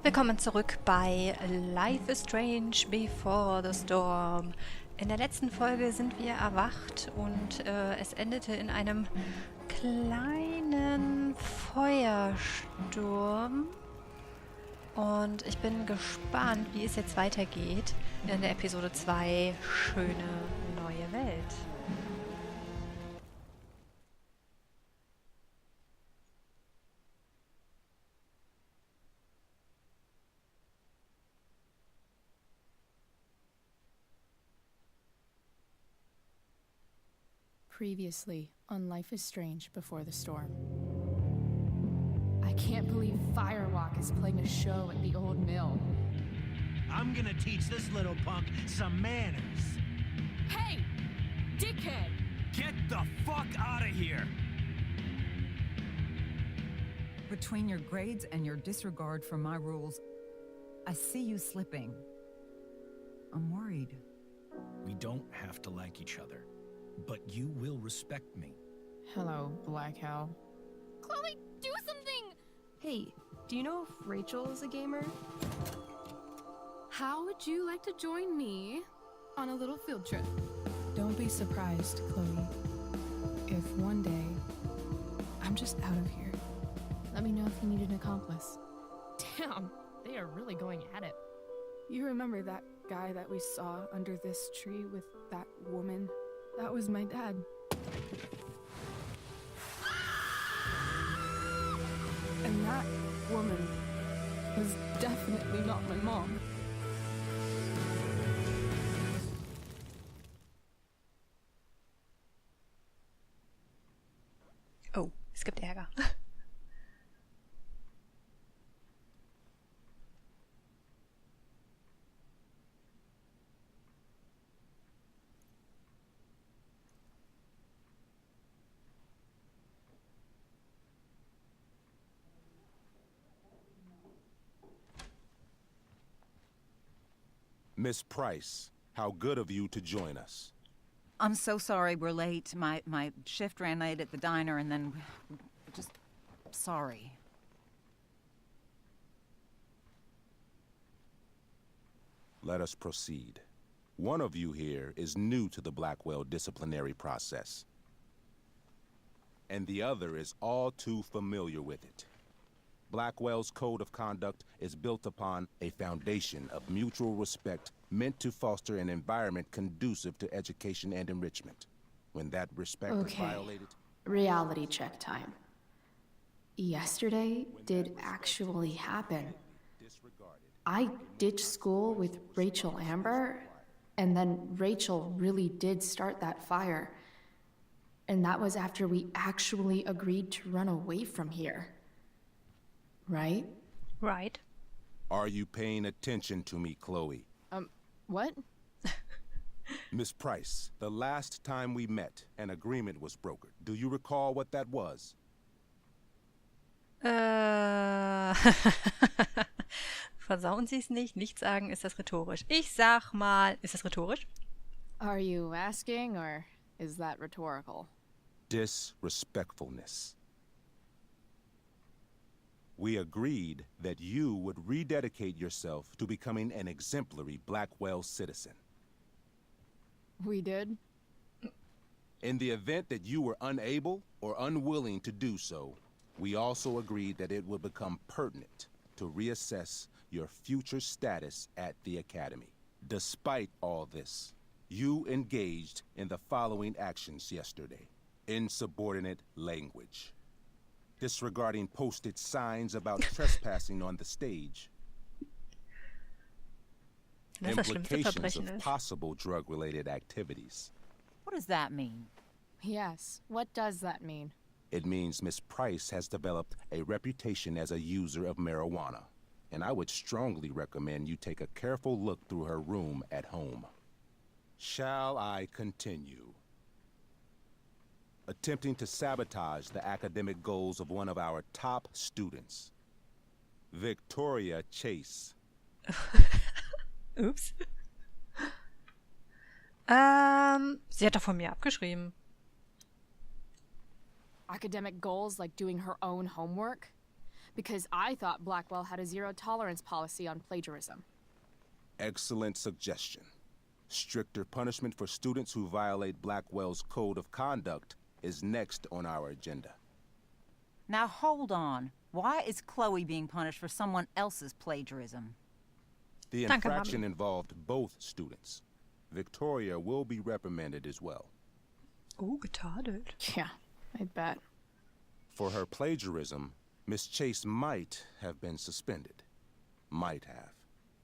Willkommen zurück bei Life is Strange Before the Storm. In der letzten Folge sind wir erwacht und es endete in einem kleinen Feuersturm. Und ich bin gespannt, wie es jetzt weitergeht in der Episode 2 Schöne neue Welt. Previously on Life is Strange Before the Storm. I can't believe Firewalk is playing a show at the old mill. I'm gonna teach this little punk some manners. Hey! Dickhead! Get the fuck out of here! Between your grades and your disregard for my rules, I see you slipping. I'm worried. We don't have to like each other, but you will respect me. Hello, Black Owl. Chloe, do something! Hey, do you know if Rachel is a gamer? How would you like to join me on a little field trip? Don't be surprised, Chloe, if one day I'm just out of here. Let me know if you need an accomplice. Damn, they are really going at it. You remember that guy that we saw under this tree with that woman? That was my dad. And that woman was definitely not my mom. Oh, es gibt Ärger. Miss Price, how good of you to join us. I'm so sorry we're late. My shift ran late at the diner and then... just... sorry. Let us proceed. One of you here is new to the Blackwell disciplinary process, and the other is all too familiar with it. Blackwell's code of conduct is built upon a foundation of mutual respect meant to foster an environment conducive to education and enrichment. When that respect is violated... Reality check time. Yesterday did actually happen. I ditched school with Rachel Amber, and then Rachel really did start that fire. And that was after we actually agreed to run away from here. Right? Right. Are you paying attention to me, Chloe? What? Miss Price, the last time we met, an agreement was brokered. Do you recall what that was? Versauen Sie es nicht. Nicht sagen, ist das rhetorisch. Ich sag mal, ist das rhetorisch? Are you asking, or is that rhetorical? Disrespectfulness. We agreed that you would rededicate yourself to becoming an exemplary Blackwell citizen. We did? In the event that you were unable or unwilling to do so, we also agreed that it would become pertinent to reassess your future status at the Academy. Despite all this, you engaged in the following actions yesterday. Insubordinate language. Disregarding posted signs about trespassing on the stage. Implications of possible drug-related activities. What does that mean? Yes, what does that mean? It means Miss Price has developed a reputation as a user of marijuana, and I would strongly recommend you take a careful look through her room at home. Shall I continue? Attempting to sabotage the academic goals of one of our top students, Victoria Chase. Ups. Sie hat doch von mir abgeschrieben. Academic goals like doing her own homework? because I thought Blackwell had a zero-tolerance policy on plagiarism. Excellent suggestion. Stricter punishment for students who violate Blackwell's code of conduct is next on our agenda. Now hold on. Why is Chloe being punished for someone else's plagiarism? The Danke, infraction Mami. involved both students. Victoria will be reprimanded as well. Oh, getadelt. Yeah, I bet. For her plagiarism, Miss Chase might have been suspended. Might have.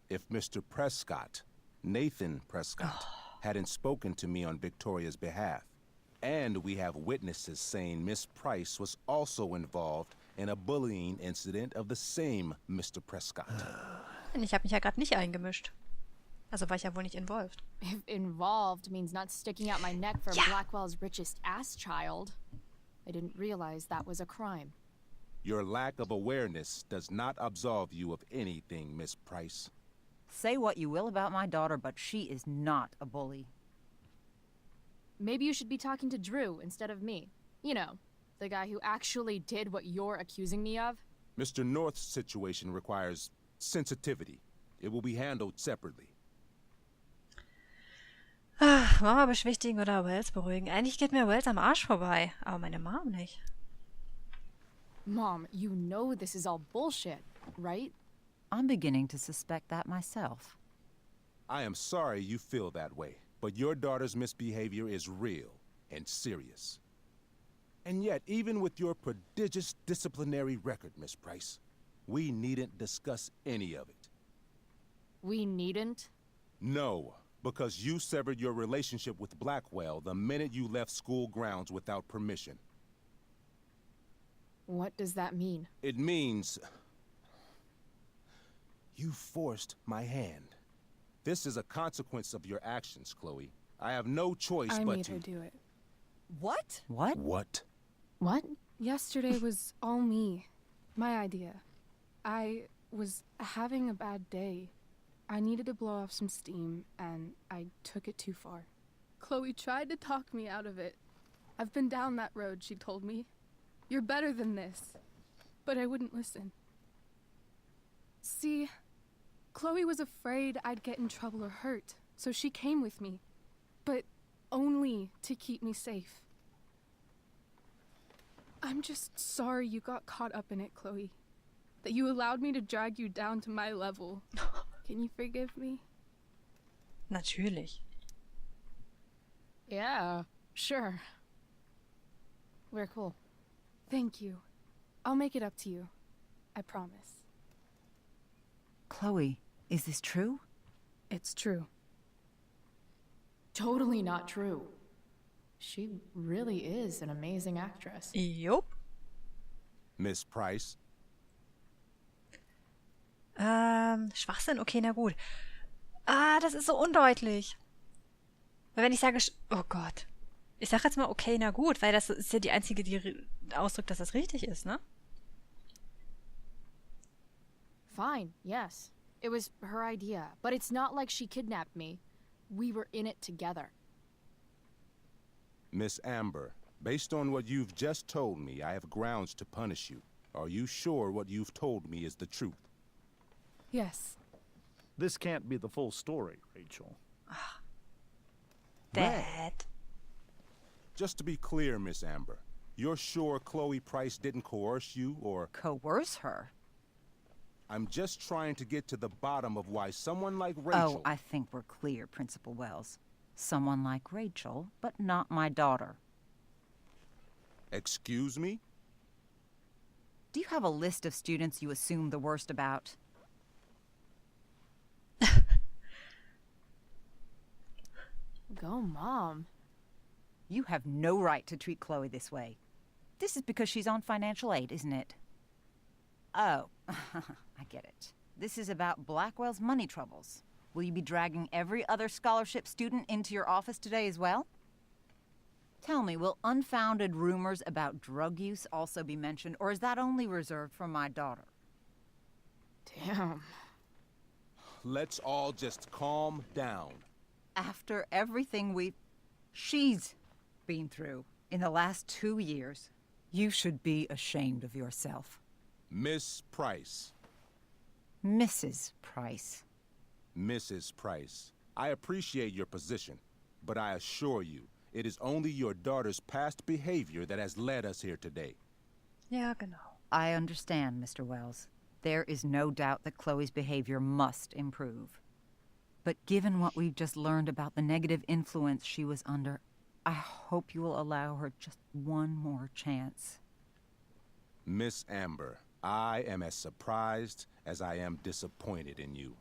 If Mr. Prescott, Nathan Prescott, hadn't spoken to me on Victoria's behalf. And we have witnesses saying Miss Price was also involved in a bullying incident of the same Mr. Prescott. Ich habe mich ja gerade nicht eingemischt. Also war ich ja wohl nicht involved. If involved means not sticking out my neck for Yeah. Blackwell's richest ass child, I didn't realize that was a crime. Your lack of awareness does not absolve you of anything, Miss Price. Say what you will about my daughter, but she is not a bully. Maybe you should be talking to Drew instead of me. You know, the guy who actually did what you're accusing me of. Mr. North's situation requires sensitivity. It will be handled separately. Mama beschwichtigen oder Wells beruhigen. Eigentlich geht mir Wells am Arsch vorbei, aber meine Mom nicht. Mom, you know this is all bullshit, right? I'm beginning to suspect that myself. I am sorry you feel that way, but your daughter's misbehavior is real and serious. And yet, even with your prodigious disciplinary record, Miss Price, we needn't discuss any of it. We needn't? No, because you severed your relationship with Blackwell the minute you left school grounds without permission. What does that mean? It means you forced my hand. This is a consequence of your actions, Chloe. I have no choice I but made to... her do it. What? What? What? What? Yesterday was all me. My idea. I was having a bad day. I needed to blow off some steam, and I took it too far. Chloe tried to talk me out of it. I've been down that road, she told me. You're better than this. But I wouldn't listen. See, Chloe was afraid I'd get in trouble or hurt, so she came with me. But only to keep me safe. I'm just sorry you got caught up in it, Chloe. That you allowed me to drag you down to my level. Can you forgive me? Natürlich. Yeah, sure. We're cool. Thank you. I'll make it up to you. I promise. Chloe, is this true? It's true. Totally not true. She really is an amazing actress. Jupp. Miss Price? Schwachsinn, okay, na gut. Das ist so undeutlich. Weil wenn ich sage, oh Gott. Ich sage jetzt mal, okay, na gut, weil das ist ja die einzige, die ausdrückt, dass das richtig ist, ne? Fine, yes. It was her idea, but it's not like she kidnapped me. We were in it together. Miss Amber, based on what you've just told me, I have grounds to punish you. Are you sure what you've told me is the truth? Yes. This can't be the full story, Rachel. Dad. Just to be clear, Miss Amber, you're sure Chloe Price didn't coerce you, or... Coerce her? I'm just trying to get to the bottom of why someone like Rachel... Oh, I think we're clear, Principal Wells. Someone like Rachel, but not my daughter. Excuse me? Do you have a list of students you assume the worst about? Go, Mom. You have no right to treat Chloe this way. This is because she's on financial aid, isn't it? Oh, I get it. This is about Blackwell's money troubles. Will you be dragging every other scholarship student into your office today as well? Tell me, will unfounded rumors about drug use also be mentioned, or is that only reserved for my daughter? Damn. Let's all just calm down. After everything she's been through in the last 2 years, you should be ashamed of yourself. Miss Price. Mrs. Price. Mrs. Price, I appreciate your position, but I assure you, it is only your daughter's past behavior that has led us here today. Ja, genau. I understand, Mr. Wells. There is no doubt that Chloe's behavior must improve. But given what we've just learned about the negative influence she was under, I hope you will allow her just one more chance. Miss Amber, I am as surprised as I am disappointed in you.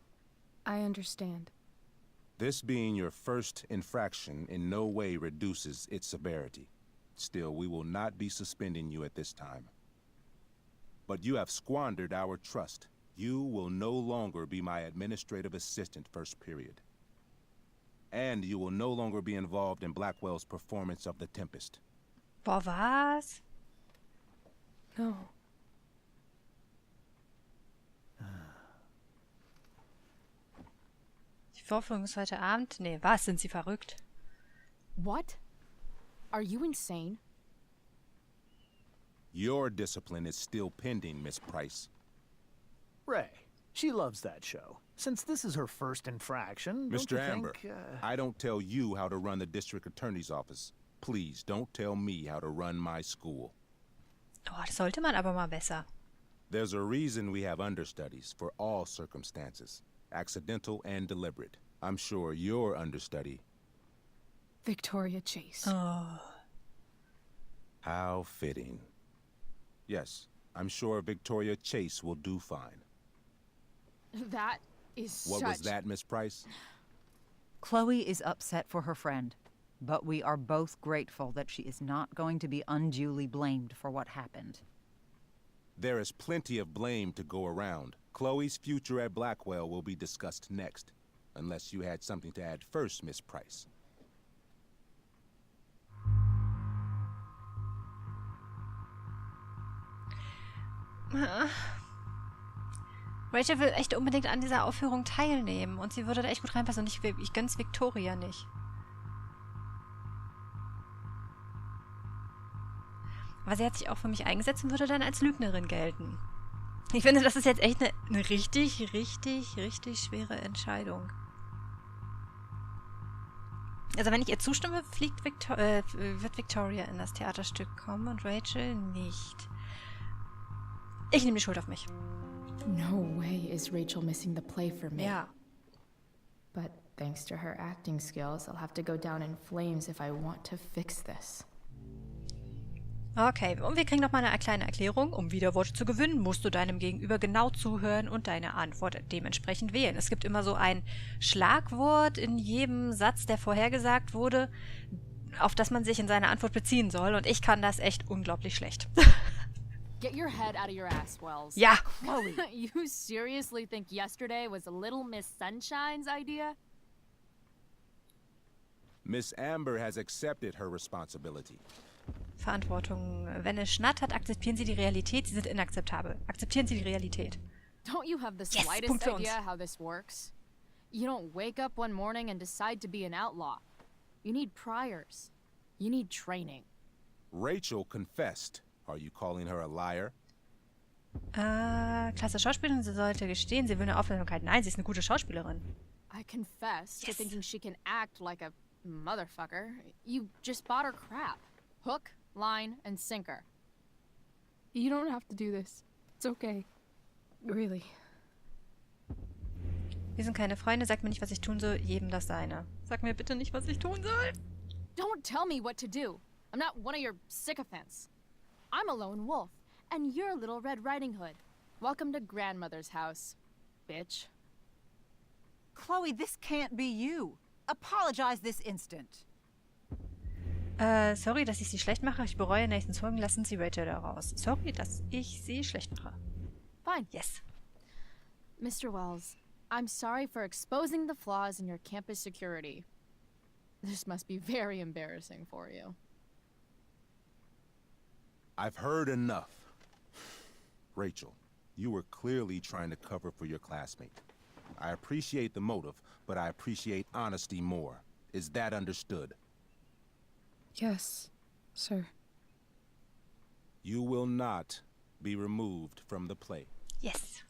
I understand. This being your first infraction in no way reduces its severity. Still, we will not be suspending you at this time. But you have squandered our trust. You will no longer be my administrative assistant first period. And you will no longer be involved in Blackwell's performance of The Tempest. Boah, was? No. Die Vorführung ist heute Abend? Nee, was? Sind Sie verrückt? What? Are you insane? Your discipline is still pending, Miss Price. Ray, she loves that show. Since this is her first infraction, don't Mr. you Amber, think, I don't tell you how to run the district attorney's office. Please don't tell me how to run my school. Oh, das sollte man aber mal besser. There's a reason we have understudies for all circumstances, accidental and deliberate. I'm sure your understudy. Victoria Chase. Oh. How fitting. Yes, I'm sure Victoria Chase will do fine. That is What such... was that, Miss Price? Chloe is upset for her friend, but we are both grateful that she is not going to be unduly blamed for what happened. There is plenty of blame to go around. Chloe's future at Blackwell will be discussed next. Unless you had something to add first, Miss Price. Rachel will echt unbedingt an dieser Aufführung teilnehmen und sie würde da echt gut reinpassen und ich gönn's Victoria nicht. Aber sie hat sich auch für mich eingesetzt und würde dann als Lügnerin gelten. Ich finde, das ist jetzt echt eine richtig, richtig, richtig schwere Entscheidung. Also wenn ich ihr zustimme, wird Victoria in das Theaterstück kommen und Rachel nicht. Ich nehme die Schuld auf mich. No way is Rachel missing the play for me. Ja. But thanks to her acting skills, I'll have to go down in flames if I want to fix this. Okay, und wir kriegen noch mal eine kleine Erklärung. Um Widerworte zu gewinnen, musst du deinem Gegenüber genau zuhören und deine Antwort dementsprechend wählen. Es gibt immer so ein Schlagwort in jedem Satz, der vorhergesagt wurde, auf das man sich in seiner Antwort beziehen soll. Und ich kann das echt unglaublich schlecht. Get your head out of your ass, Wells. Ja. Chloe. You seriously think yesterday was a Little Miss Sunshine's idea? Miss Amber has accepted her responsibility. Verantwortung. Wenn es schnattert, akzeptieren Sie die Realität. Sie sind inakzeptabel. Akzeptieren Sie die Realität. Don't you have the Yes, slightest Punkt für uns. idea how this works? You don't wake up one morning and decide to be an outlaw. You need priors. You need training. Rachel confessed. Are you calling her a liar? Klasse Schauspielerin, sie sollte gestehen, sie will eine Aufmerksamkeit. Nein, sie ist eine gute Schauspielerin. I confess to Yes. thinking she can act like a motherfucker. You just bought her crap. Hook, line, and sinker. You don't have to do this. It's okay. Really. Wir sind keine Freunde, sag mir nicht, was ich tun soll, jedem das seine. Sag mir bitte nicht, was ich tun soll. Don't tell me what to do. I'm not one of your sycophants. I'm a lone wolf, and you're Little Red Riding Hood. Welcome to grandmother's house, bitch. Chloe, this can't be you. Apologize this instant. Sorry, dass ich sie schlecht mache. Ich bereue nächsten Folgen. Lassen Sie Rachel da raus. Sorry, dass ich sie schlecht mache. Fine. Yes. Mr. Wells, I'm sorry for exposing the flaws in your campus security. This must be very embarrassing for you. I've heard enough. Rachel, you were clearly trying to cover for your classmate. I appreciate the motive, but I appreciate honesty more. Is that understood? Yes, sir. You will not be removed from the play. Yes.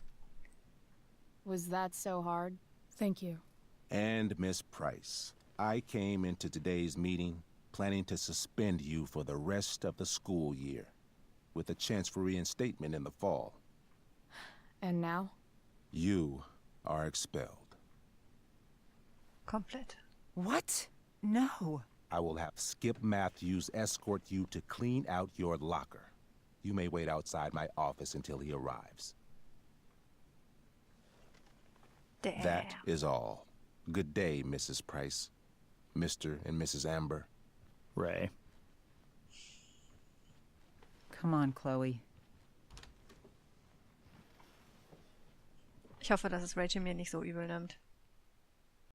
Was that so hard? Thank you. And Miss Price, I came into today's meeting planning to suspend you for the rest of the school year, with a chance for reinstatement in the fall. And now? You are expelled. Komplett. What? No. I will have Skip Matthews escort you to clean out your locker. You may wait outside my office until he arrives. Damn. That is all. Good day, Mrs. Price. Mr. and Mrs. Amber. Ray. Come on, Chloe. Ich hoffe, dass es Rachel mir nicht so übel nimmt.